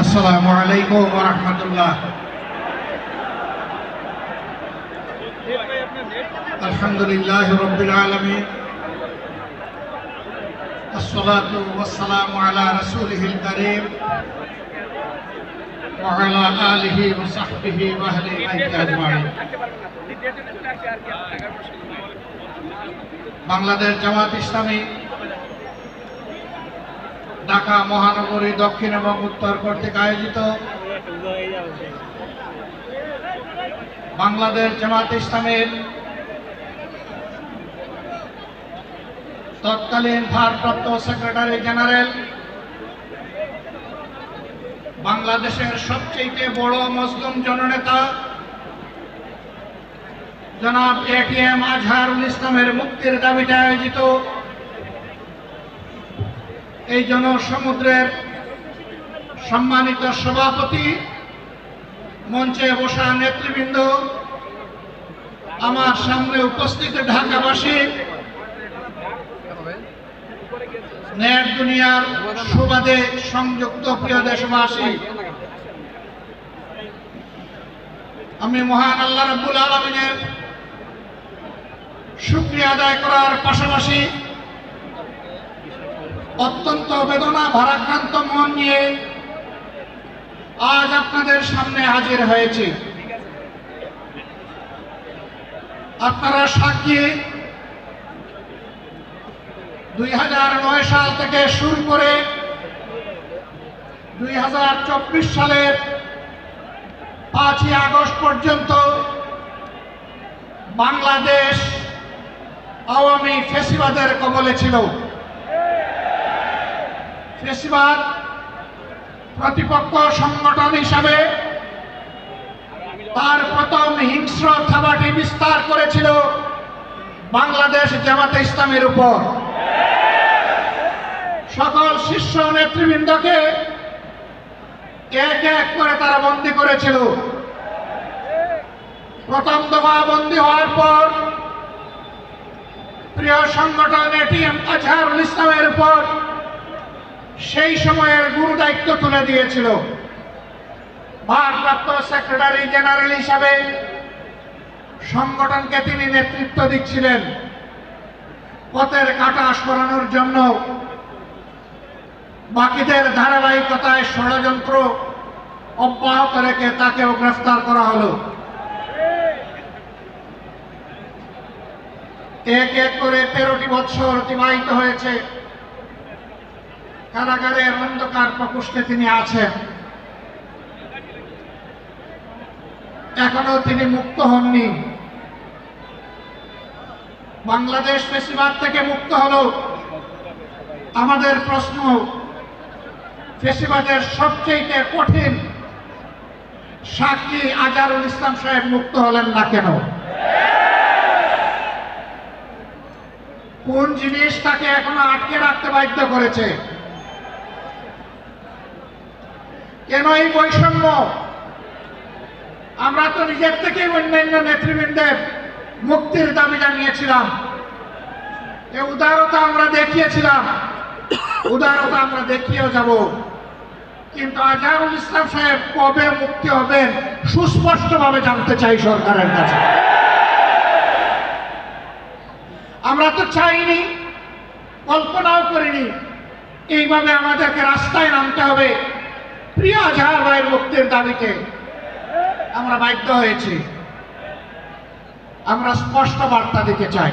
আসসালামু আলাইকুম ওয়া রাহমাতুল্লাহ। আলহামদুলিল্লাহি রাব্বিল আলামিন, আসসালাতু ওয়াসসালামু আলা রাসূলিহিল কারীম ওয়া আলা আলিহি ওয়া সাহবিহি ওয়া আহলি বাইতি আজমাইন। বাংলাদেশ জামাত ইসলামী ঢাকা মহানগরী দক্ষিণ এবং উত্তর কর্তৃক আয়োজিত বাংলাদেশ জামাত ইসলামের তৎকালীন ভারপ্রাপ্ত সেক্রেটারি জেনারেল, বাংলাদেশের সবচেয়ে বড় মুসলিম জননেতা জনাব এটিএম আজহারুল ইসলামের মুক্তির দাবিতে আয়োজিত এই জনসমুদ্রের সম্মানিত সভাপতি, মঞ্চে বসা নেতৃবৃন্দ, আমার সামনে উপস্থিত ঢাকাবাসী, নেট দুনিয়ার সুবাদে সংযুক্ত প্রিয় দেশবাসী, আমি মহান আল্লাহ রাব্বুল আলামিনের শুকরিয়া আদায় করার পাশাপাশি অত্যন্ত বেদনা ভারাক্রান্ত মন নিয়ে আজ আপনাদের সামনে হাজির হয়েছি। আপনারা সাক্ষী, 2009 সাল থেকে শুরু করে 2024 সালের 5ই আগস্ট পর্যন্ত বাংলাদেশ আওয়ামী ফ্যাসিবাদের কবলে ছিল। ফ্যাসিবাদ প্রতিপক্ষ সংগঠন হিসাবে তার প্রথম হিংস্র থাবাটি বিস্তার করেছিল বাংলাদেশ জামাতে ইসলামের উপর। সকল শীর্ষ নেতৃবৃন্দকে এক এক করে তারা বন্দী করেছিল। প্রথম দফা বন্দী হওয়ার পর প্রিয় সংগঠন এটিএম আজহারুল ইসলামের উপর সেই সময়ের গুরু দায়িত্ব তুলে দিয়েছিল। ভারপ্রাপ্ত সেক্রেটারি জেনারেল হিসাবে সংগঠনকে তিনি নেতৃত্ব দিচ্ছিলেন। পথের কাঁটা সরানোর জন্য বাকিদের ধারাবাহিকতায় ষড়যন্ত্র অব্যাহত রেখে তাকেও গ্রেফতার করা হলো। এক এক করে 13টি বছর অতিবাহিত হয়েছে। কারাগারের অন্ধকার প্রকোষ্ঠে তিনি আছেন। এখনো তিনি মুক্ত হননি। বাংলাদেশ ফ্যাসিবাদ থেকে মুক্ত হলো। আমাদের প্রশ্ন, ফ্যাসিবাদের সবচেয়ে কঠিন সাক্ষী আজহারুল ইসলাম সাহেব মুক্ত হলেন না কেন? কোন জিনিস তাকে এখনো আটকে রাখতে বাধ্য করেছে? কেন এই বৈষম্য? আমরা তো নিজের থেকে অন্যান্য নেতৃবৃন্দের মুক্তির দাবি জানিয়েছিলাম, এই উদারতা আমরা দেখিয়েছিলাম, উদারতা আমরা দেখিয়েও যাব। কিন্তু আজহারুল ইসলাম সাহেব কবে মুক্তি হবেন সুস্পষ্টভাবে জানতে চাই সরকারের কাছে। আমরা তো চাইনি, কল্পনাও করিনি এইভাবে আমাদেরকে রাস্তায় নামতে হবে প্রিয় আজহার ভাইয়ের মুক্তির দাবিতে। আমরা বাধ্য হয়েছি। আমরা স্পষ্ট বার্তা দিতে চাই,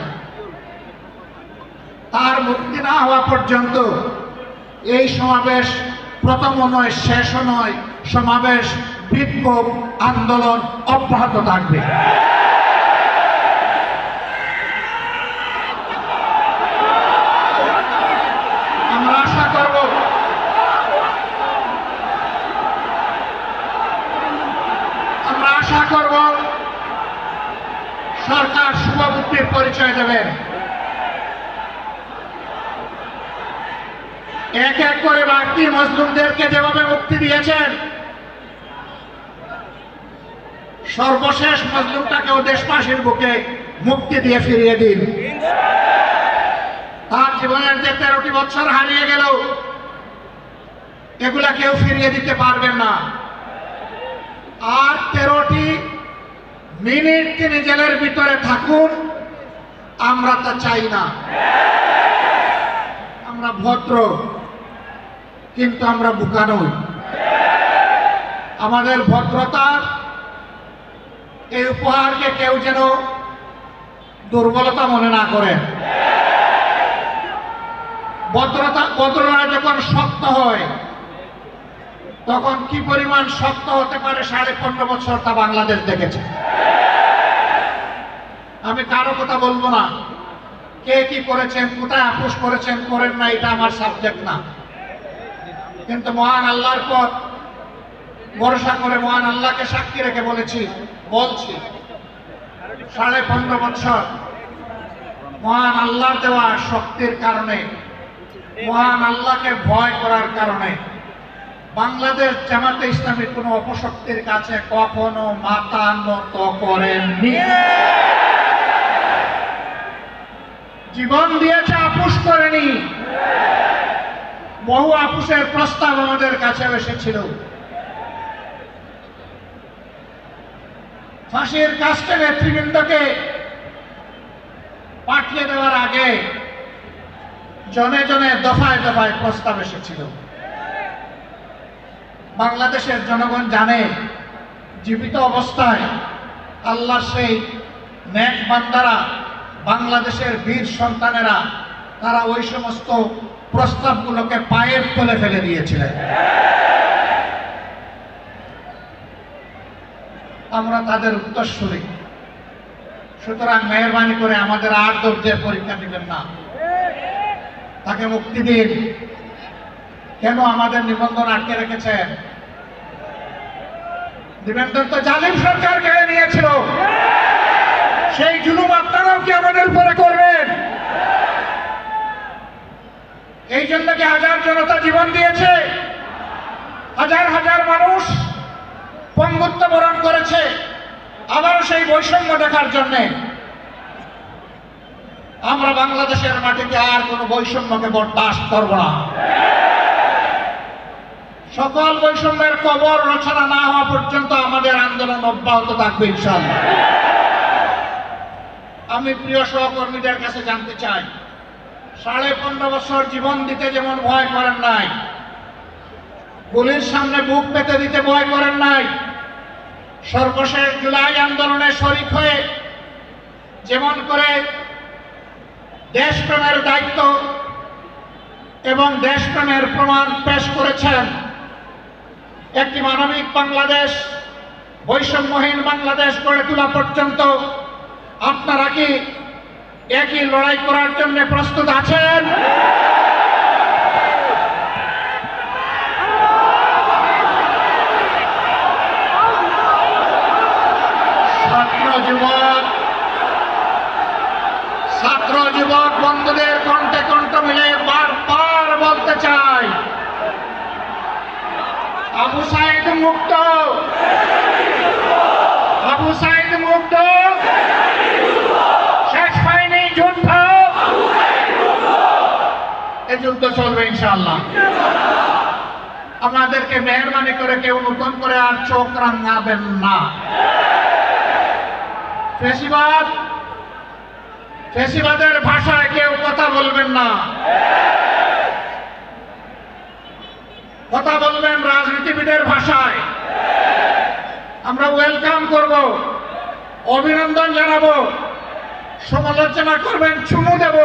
তার মুক্তি না হওয়া পর্যন্ত এই সমাবেশ প্রথমও নয়, শেষও নয়। সমাবেশ, বিক্ষোভ, আন্দোলন অব্যাহত থাকবে। আমরা আশা করব সরকার শুভবুদ্ধির পরিচয় দেবেন। এক এক করে বাকি মজলুমদেরকে যেভাবে মুক্তি দিয়েছেন, সর্বশেষ মজলুমটাকেও দেশবাসীর বুকে মুক্তি দিয়ে ফিরিয়ে দিন। তার জীবনের যে 13টি বছর হারিয়ে গেল, এগুলা কেউ ফিরিয়ে দিতে পারবেন না। আর 13টি মিনিট তিনি জেলের ভিতরে থাকুন, আমরা তা চাই না। আমরা ভদ্র, কিন্তু আমরা বোকা নই। আমাদের ভদ্রতার এই উপহারকে কেউ যেন দুর্বলতা মনে না করেন। ভদ্ররা যখন শক্ত হয়, তখন কি পরিমাণ শক্ত হতে পারে 15.5 বছর তা বাংলাদেশ দেখেছে। আমি কারো কথা বলবো না, কে কি করেছেন, কোথায় আপোষ করেছেন করেন না, এটা আমার সাবজেক্ট না। কিন্তু মহান আল্লাহর পর ভরসা করে মহান আল্লাহকে সাক্ষী রেখে বলছি 15.5 বছর মহান আল্লাহর দেওয়া শক্তির কারণে, মহান আল্লাহকে ভয় করার কারণে বাংলাদেশ জামাতে ইসলামীর কোনো অপশক্তির কাছে কখনো মাথা নত করেননি। জীবন দিয়েছে, আপোষ করেনি। বহু আপোষের প্রস্তাব আমাদের কাছে এসেছিল। ফাঁসির কাস্টে নেতৃবৃন্দকে পাঠিয়ে দেওয়ার আগে জনে জনে দফায় দফায় প্রস্তাব এসেছিল। বাংলাদেশের জনগণ জানে জীবিত অবস্থায় আল্লাহ সেই নেক বান্দারা, বাংলাদেশের বীর সন্তানেরা, তারা ওই সমস্ত প্রস্তাবগুলোকে পায়ের তলে ফেলে দিয়েছিলেন। আমরা তাদের উত্তরসূরি। সুতরাং মেহরবানি করে আমাদের আর ধৈর্যের পরীক্ষা দিবেন না, তাকে মুক্তি দিন। কেন আমাদের নিবন্ধন আটকে রেখেছেন? নিবন্ধন তো জালিম সরকার কেড়ে নিয়েছিল। সেই জুলুম আপনারাও কি আমাদের উপরে করবেন? এই জন্য কি হাজার জনতা জীবন দিয়েছে? হাজার হাজার মানুষ পঙ্গুত্ব বরণ করেছে আবারও সেই বৈষম্য দেখার জন্যে। আমরা বাংলাদেশের মাটিতে আর কোনো বৈষম্যকে বরদাস্ত করব না। সকল বৈষম্যের কবর রচনা না হওয়া পর্যন্ত আমাদের আন্দোলন অব্যাহত থাকবে ইনশাআল্লাহ। আমি প্রিয় সহকর্মীদের কাছে জানতে চাই, 15.5 বছর জীবন দিতে যেমন ভয় করেন নাই, গুলির সামনে বুক পেতে দিতে ভয় করেন নাই, সর্বশেষ জুলাই আন্দোলনে শরিক হয়ে যেমন করে দেশপ্রেমের দায়িত্ব এবং দেশপ্রেমের প্রমাণ পেশ করেছেন, একটি মানবিক বাংলাদেশ, বৈষম্যহীন বাংলাদেশ গড়ে তোলা পর্যন্ত আপনারা কি একই লড়াই করার জন্য প্রস্তুত আছেন? ছাত্র যুবক বন্ধুদের কণ্ঠে কণ্ঠ মিলে বারবার বলতে চাই, আবু সাইদ মুক্ত, আবু সাইদ মুক্ত, শেষ হয়নি যুদ্ধ, এই যুদ্ধ চলবে ইনশাআল্লাহ। আমাদেরকে মেহরবানি করে কেউ নতুন করে আর চোখ রাঙাবেন না। ফেসিবাদের ভাষায় কেউ কথা বলবেন না, কথা বলবেন রাজনীতিবিদের ভাষায়। আমরা ওয়েলকাম করব, অভিনন্দন জানাবো, সমালোচনা করবেন, চুমু দেব,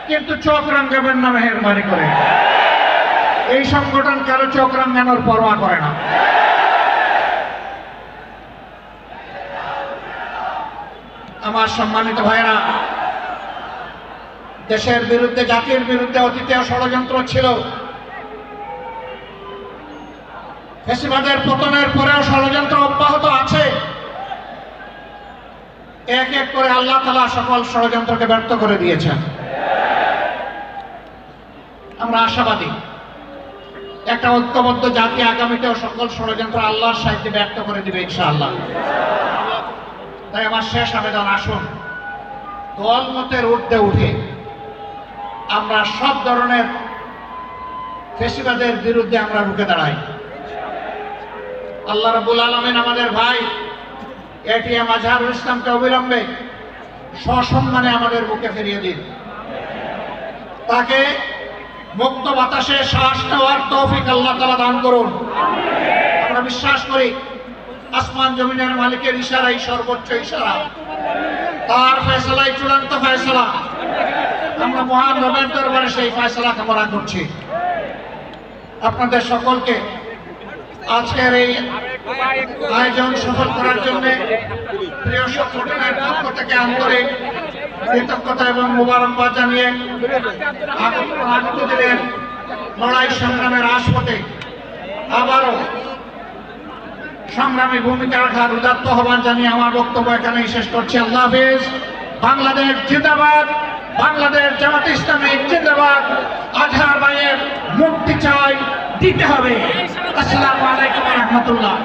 কিন্তু চোখ রাঙাবেন না মেহরবানি করে। এই সংগঠন কারো চোখ রাঙানোর পরোয়া করে না। আমার সম্মানিত ভাইরা, দেশের বিরুদ্ধে, জাতির বিরুদ্ধে অতীতেও ষড়যন্ত্র ছিল। ফ্যাসিবাদের পতনের পরেও ষড়যন্ত্র অব্যাহত আছে। এক এক করে আল্লাহ তাআলা সকল ষড়যন্ত্রকে ব্যর্থ করে দিয়েছেন। আমরা আশাবাদী একটা ঐক্যবদ্ধ জাতি আগামীতেও সকল ষড়যন্ত্র আল্লাহর সাহায্যে ব্যর্থ করে দিবে ইনশাআল্লাহ। তাই আমার শেষ আবেদন, আসুন দলমতের ঊর্ধ্বে উঠে আমরা সব ধরনের ফেসিবাদের বিরুদ্ধে আমরা রুখে দাঁড়াই। আল্লাহ রাব্বুল আলামিন আমাদের ভাই এটিএম আজহারুল ইসলামকে অবিলম্বে সসম্মানে আমাদের বুকে ফিরিয়ে দিন। তাকে মুক্ত বাতাসে শ্বাস নেওয়ার তৌফিক আল্লাহ তাআলা দান করুন। আমরা বিশ্বাস করি আসমান জমিনের মালিকের ইশারাই সর্বোচ্চ ইশারা, তার ফয়সালাই চূড়ান্ত ফয়সালা। আমরা মহান রবের দরবারে সেই ফয়সালা কামনা করছি। আপনাদের সকলকে আজকের এই আয়োজন সফল করার জন্য প্রিয় সংগঠনের পক্ষ থেকে আন্তরিক কৃতজ্ঞতা এবং মোবারকবাদ জানিয়ে আগত দিলেন লড়াই সংগ্রামের রাজপথে আবারও সংগ্রামী ভূমিকা রাখার উদাত্ত আহ্বান জানিয়ে আমার বক্তব্য এখানেই শেষ করছি। আল্লাহ হাফেজ। বাংলাদেশ জিন্দাবাদ, বাংলাদেশ জামাত ইসলামী জিন্দাবাদ। আজহার ভাইয়ের মুক্তি চাই, দিতে হবে। আসসালামু আলাইকুম ওয়া রাহমাতুল্লাহ।